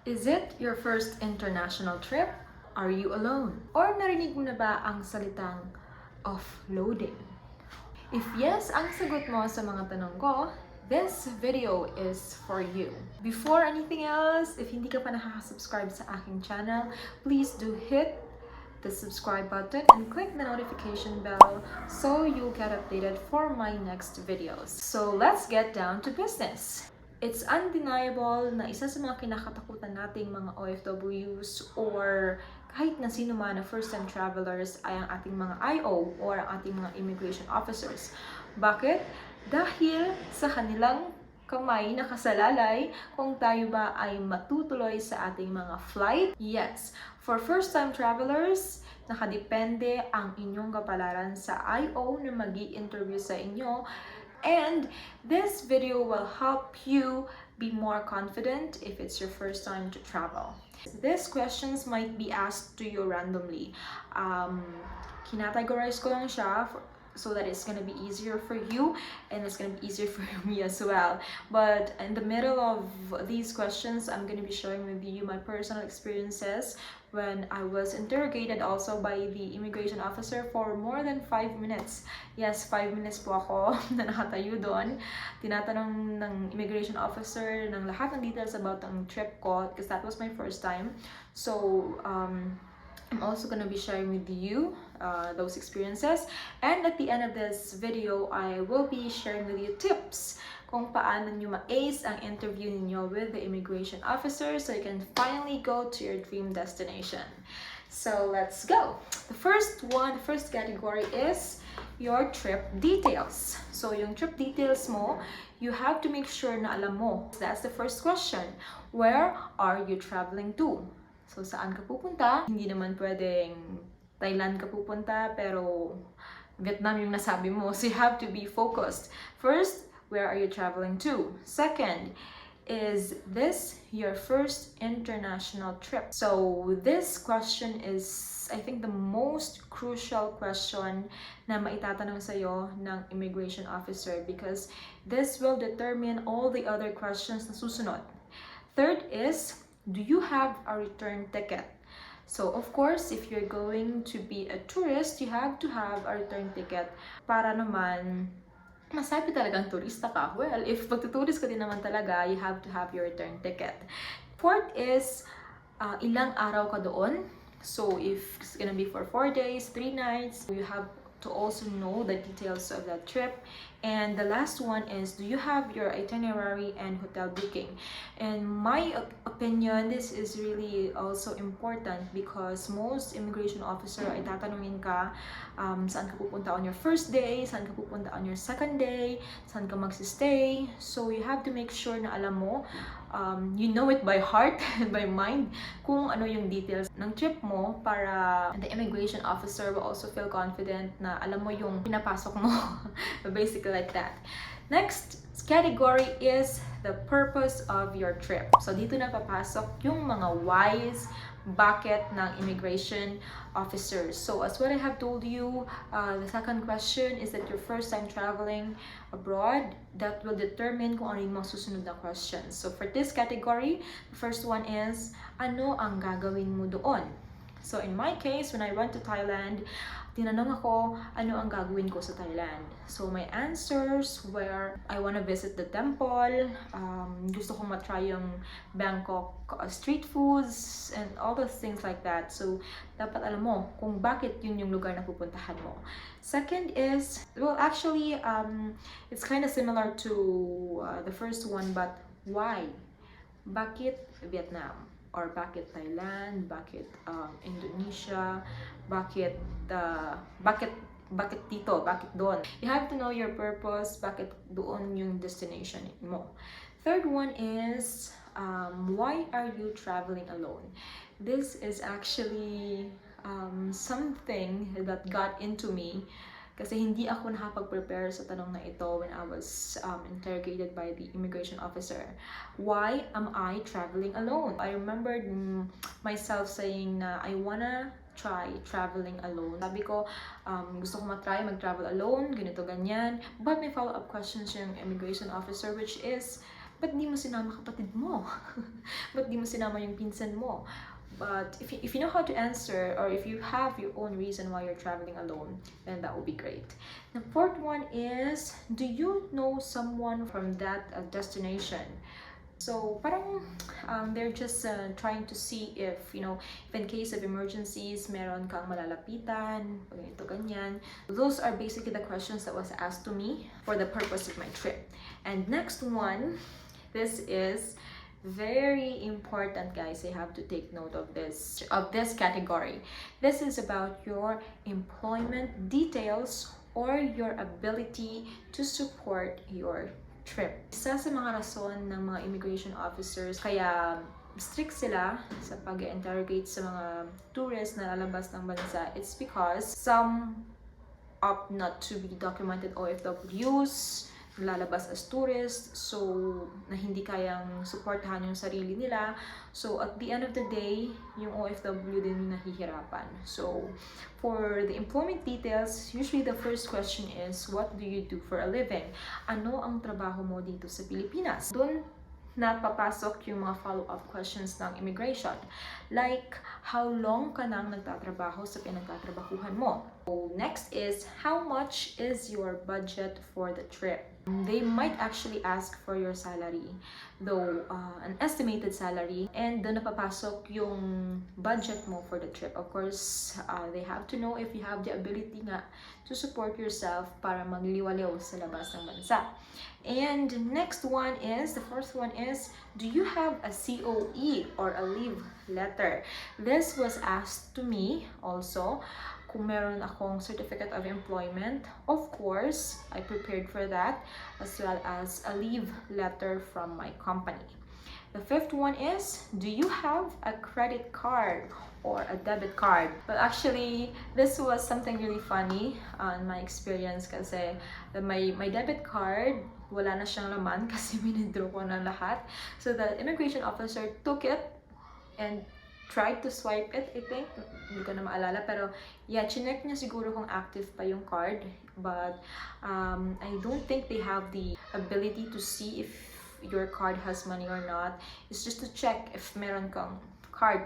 Is it your first international trip? Are you alone? Or narinig mo na ba ang salitang offloading? If yes, ang sagot mo sa mga tanong ko, this video is for you. Before anything else, if hindi ka pa nakaka-subscribe sa aking channel, please do hit the subscribe button and click the notification bell so you'll get updated for my next videos. So let's get down to business. It's undeniable na isa sa mga kinakatakutan nating mga OFWs or kahit na sino man na first-time travelers ay ang ating mga IO or ang ating mga immigration officers. Bakit? Dahil sa kanilang kamay nakasalalay kung tayo ba ay matutuloy sa ating mga flight. Yes, for first-time travelers, nakadepende ang inyong kapalaran sa IO na mag-i-interview sa inyo. And this video will help you be more confident if it's your first time to travel. These questions might be asked to you randomly. Kinategorize ko lang siya so that it's gonna be easier for you and it's gonna be easier for me as well. But in the middle of these questions, I'm gonna be sharing with you my personal experiences when I was interrogated also by the immigration officer for more than 5 minutes. Yes, 5 minutes po ako na nakatayo doon. Tinatanong ng immigration officer ng lahat ng details about ang trip ko because that was my first time. So, I'm also gonna be sharing with you those experiences, and at the end of this video I will be sharing with you tips kung paano nyo ma-ace ang interview ninyo with the immigration officer so you can finally go to your dream destination. So let's go. The first category is your trip details. So yung trip details mo, you have to make sure na alam mo. That's the first question. Where are you traveling to? So, saan ka pupunta? Hindi naman pwedeng Thailand ka pupunta, pero Vietnam yung nasabi mo. So, you have to be focused. First, where are you traveling to? Second, is this your first international trip? So, this question is, I think, the most crucial question na maitatanong sa'yo ng immigration officer because this will determine all the other questions na susunod. Third is, do you have a return ticket? So, of course, if you're going to be a tourist, you have to have a return ticket para naman masabi talagang turista ka. Well, if magtuturist ka din naman talaga, you have to have your return ticket. Fourth is, ilang araw ka doon? So, if it's gonna be for 4 days, 3 nights, you have to also know the details of that trip. And the last one is, do you have your itinerary and hotel booking? In my opinion, this is really also important because most immigration officer ay tatanungin ka saan ka pupunta on your first day, saan ka pupunta on your second day, saan ka magsistay. So you have to make sure na alam mo, you know it by heart and by mind kung ano yung details ng trip mo para the immigration officer will also feel confident na alam mo yung pinapasok mo. Basically like that. Next category is the purpose of your trip. So dito na papasok yung mga whys, bakit ng immigration officers. So as what I have told you, the second question is that your first time traveling abroad, that will determine kung ano yung mga susunod na questions. So for this category, the first one is, ano ang gagawin mo doon? So in my case, when I went to Thailand, tinanong ako, ano ang gagawin ko sa Thailand? So my answers were, I want to visit the temple, gusto kong matry yung Bangkok street foods, and all those things like that. So dapat alam mo kung bakit yun yung lugar na pupuntahan mo. Second is, well actually, it's kind of similar to the first one, but why? Bakit Vietnam? Or bakit Thailand, bakit Indonesia, bakit dito, bakit doon. You have to know your purpose, bakit doon yung destination mo. Third one is, why are you traveling alone? This is actually something that got into me kasi hindi ako nakapag-prepare sa tanong na ito when I was interrogated by the immigration officer. Why am I traveling alone? I remembered myself saying na I wanna try traveling alone. Sabi ko, gusto ko mag-travel alone, ganito, ganyan. But may follow-up questions yung immigration officer which is, ba't di mo sinama kapatid mo? Ba't di mo sinama yung pinsan mo? But if you know how to answer, or if you have your own reason why you're traveling alone, then that would be great. The fourth one is, do you know someone from that destination? So parang they're just trying to see if, you know, if in case of emergencies, meron kang malalapitan, ganito, ganyan. Those are basically the questions that was asked to me for the purpose of my trip. And next one, this is very important, guys. I have to take note of this category. This is about your employment details or your ability to support your trip. Isa sa mga rason ng mga immigration officers kaya strict sila sa pag-interrogate sa mga tourists na lalabas ng bansa, it's because some opt not to be documented OFWs, lalabas as tourists, so na hindi kayang suportahan yung sarili nila. So at the end of the day, yung OFW din nahihirapan. So for the employment details, usually the first question is, what do you do for a living? Ano ang trabaho mo dito sa Pilipinas? Doon na papasok yung mga follow-up questions ng immigration. Like, how long ka nang nagtatrabaho sa pinagtatrabahuhan mo? So, next is, how much is your budget for the trip? They might actually ask for your salary, though an estimated salary, and doon napapasok yung budget mo for the trip. Of course, they have to know if you have the ability nga to support yourself para magliwaliw sa labas ng bansa. And next one is, the fourth one is, do you have a COE or a leave letter? This was asked to me also. Kung meron akong certificate of employment, of course, I prepared for that, as well as a leave letter from my company. The fifth one is, do you have a credit card or a debit card? But actually, this was something really funny on my experience kasi my debit card, wala na siyang laman kasi withdraw ko na lahat. So the immigration officer took it and tried to swipe it, I think. Hindi ko na maalala. Pero, yeah, chinek niya siguro kung active pa yung card. But, I don't think they have the ability to see if your card has money or not. It's just to check if meron kang card.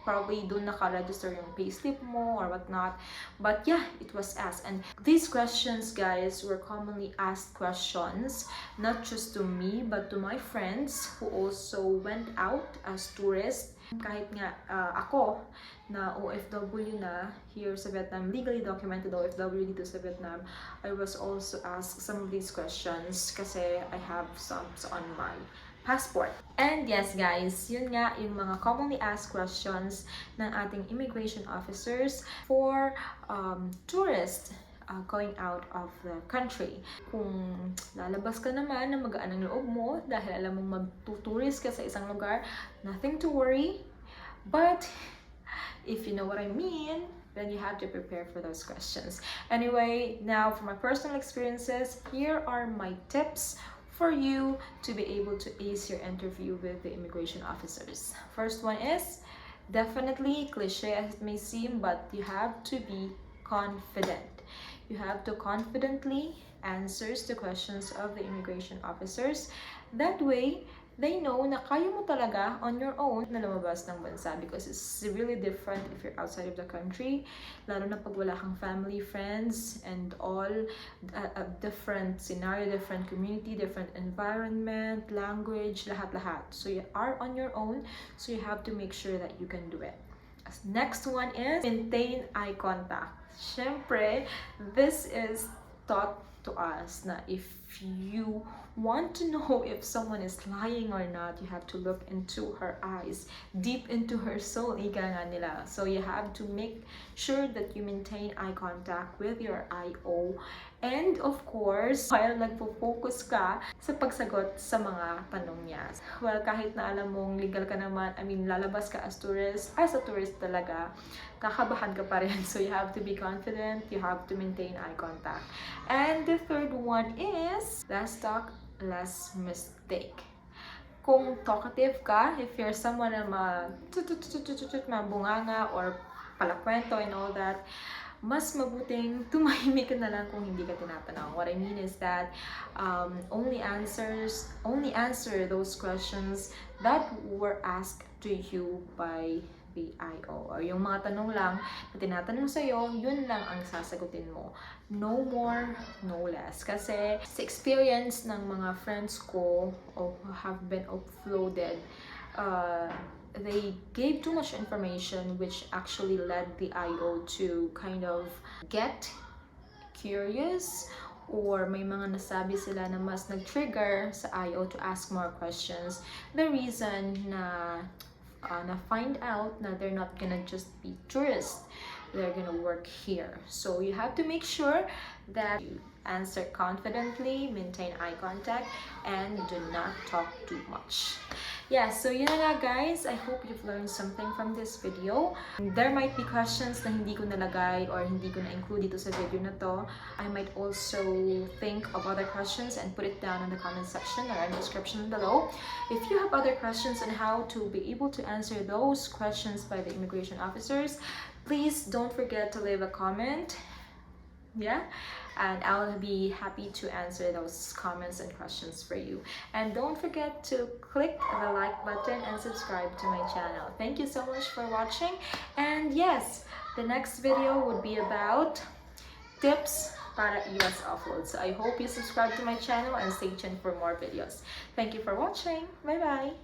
Probably doon naka-register yung payslip mo or whatnot. But yeah, it was asked. And these questions, guys, were commonly asked questions, not just to me, but to my friends who also went out as tourists. Kahit nga ako na OFW na here sa Vietnam, legally documented OFW dito sa Vietnam, I was also asked some of these questions kasi I have some on my passport. And yes, guys, yun nga yung mga commonly asked questions ng ating immigration officers for tourists going out of the country. Kung lalabas ka naman na magaan ang loob mo dahil alam mong magtuturist ka sa isang lugar, nothing to worry. But if you know what I mean, then you have to prepare for those questions. Anyway, now for my personal experiences, here are my tips for you to be able to ace your interview with the immigration officers. First one is, definitely cliche as it may seem, but you have to be confident. You have to confidently answer the questions of the immigration officers. That way, they know na kaya mo talaga on your own na lumabas ng bansa, because it's really different if you're outside of the country, lalo na pag wala kang family, friends, and all, a different scenario, different community, different environment, language, lahat-lahat. So you are on your own, so you have to make sure that you can do it. Next one is maintain eye contact. Syempre, this is taught to us na if you want to know if someone is lying or not, you have to look into her eyes, deep into her soul, ika nga nila. So you have to make sure that you maintain eye contact with your IO. And of course, while nagpo-focus ka sa pagsagot sa mga tanong niya. Well, kahit na alam mong legal ka naman, lalabas ka as a tourist talaga, kakabahan ka pa rin. So you have to be confident, you have to maintain eye contact. And the third one is, less talk, less mistake. Kung talkative ka, if you're someone na mabunganga or palakwento and all that, mas mabuting tumahimik ka na lang kung hindi ka tinatanong. What I mean is that only answer those questions that were asked to you by the IO, or yung mga tanong lang na tinatanong sa'yo, yun lang ang sasagutin mo. No more, no less. Kasi sa experience ng mga friends ko who have been offloaded, they gave too much information, which actually led the IO to kind of get curious, or may mga nasabi sila na mas nag-trigger sa IO to ask more questions. The reason na find out na they're not gonna just be tourists, they're gonna work here. So you have to make sure that you answer confidently, maintain eye contact, and do not talk too much. Yeah, so yun na nga guys. I hope you've learned something from this video. There might be questions na hindi ko nalagay or hindi ko na-include dito sa video na to. I might also think of other questions and put it down in the comment section or in the description below. If you have other questions on how to be able to answer those questions by the immigration officers, please don't forget to leave a comment. Yeah, and I'll be happy to answer those comments and questions for you. And don't forget to click the like button and subscribe to my channel. Thank you so much for watching. And yes, the next video would be about tips para iwas offload. So I hope you subscribe to my channel and stay tuned for more videos. Thank you for watching. Bye bye.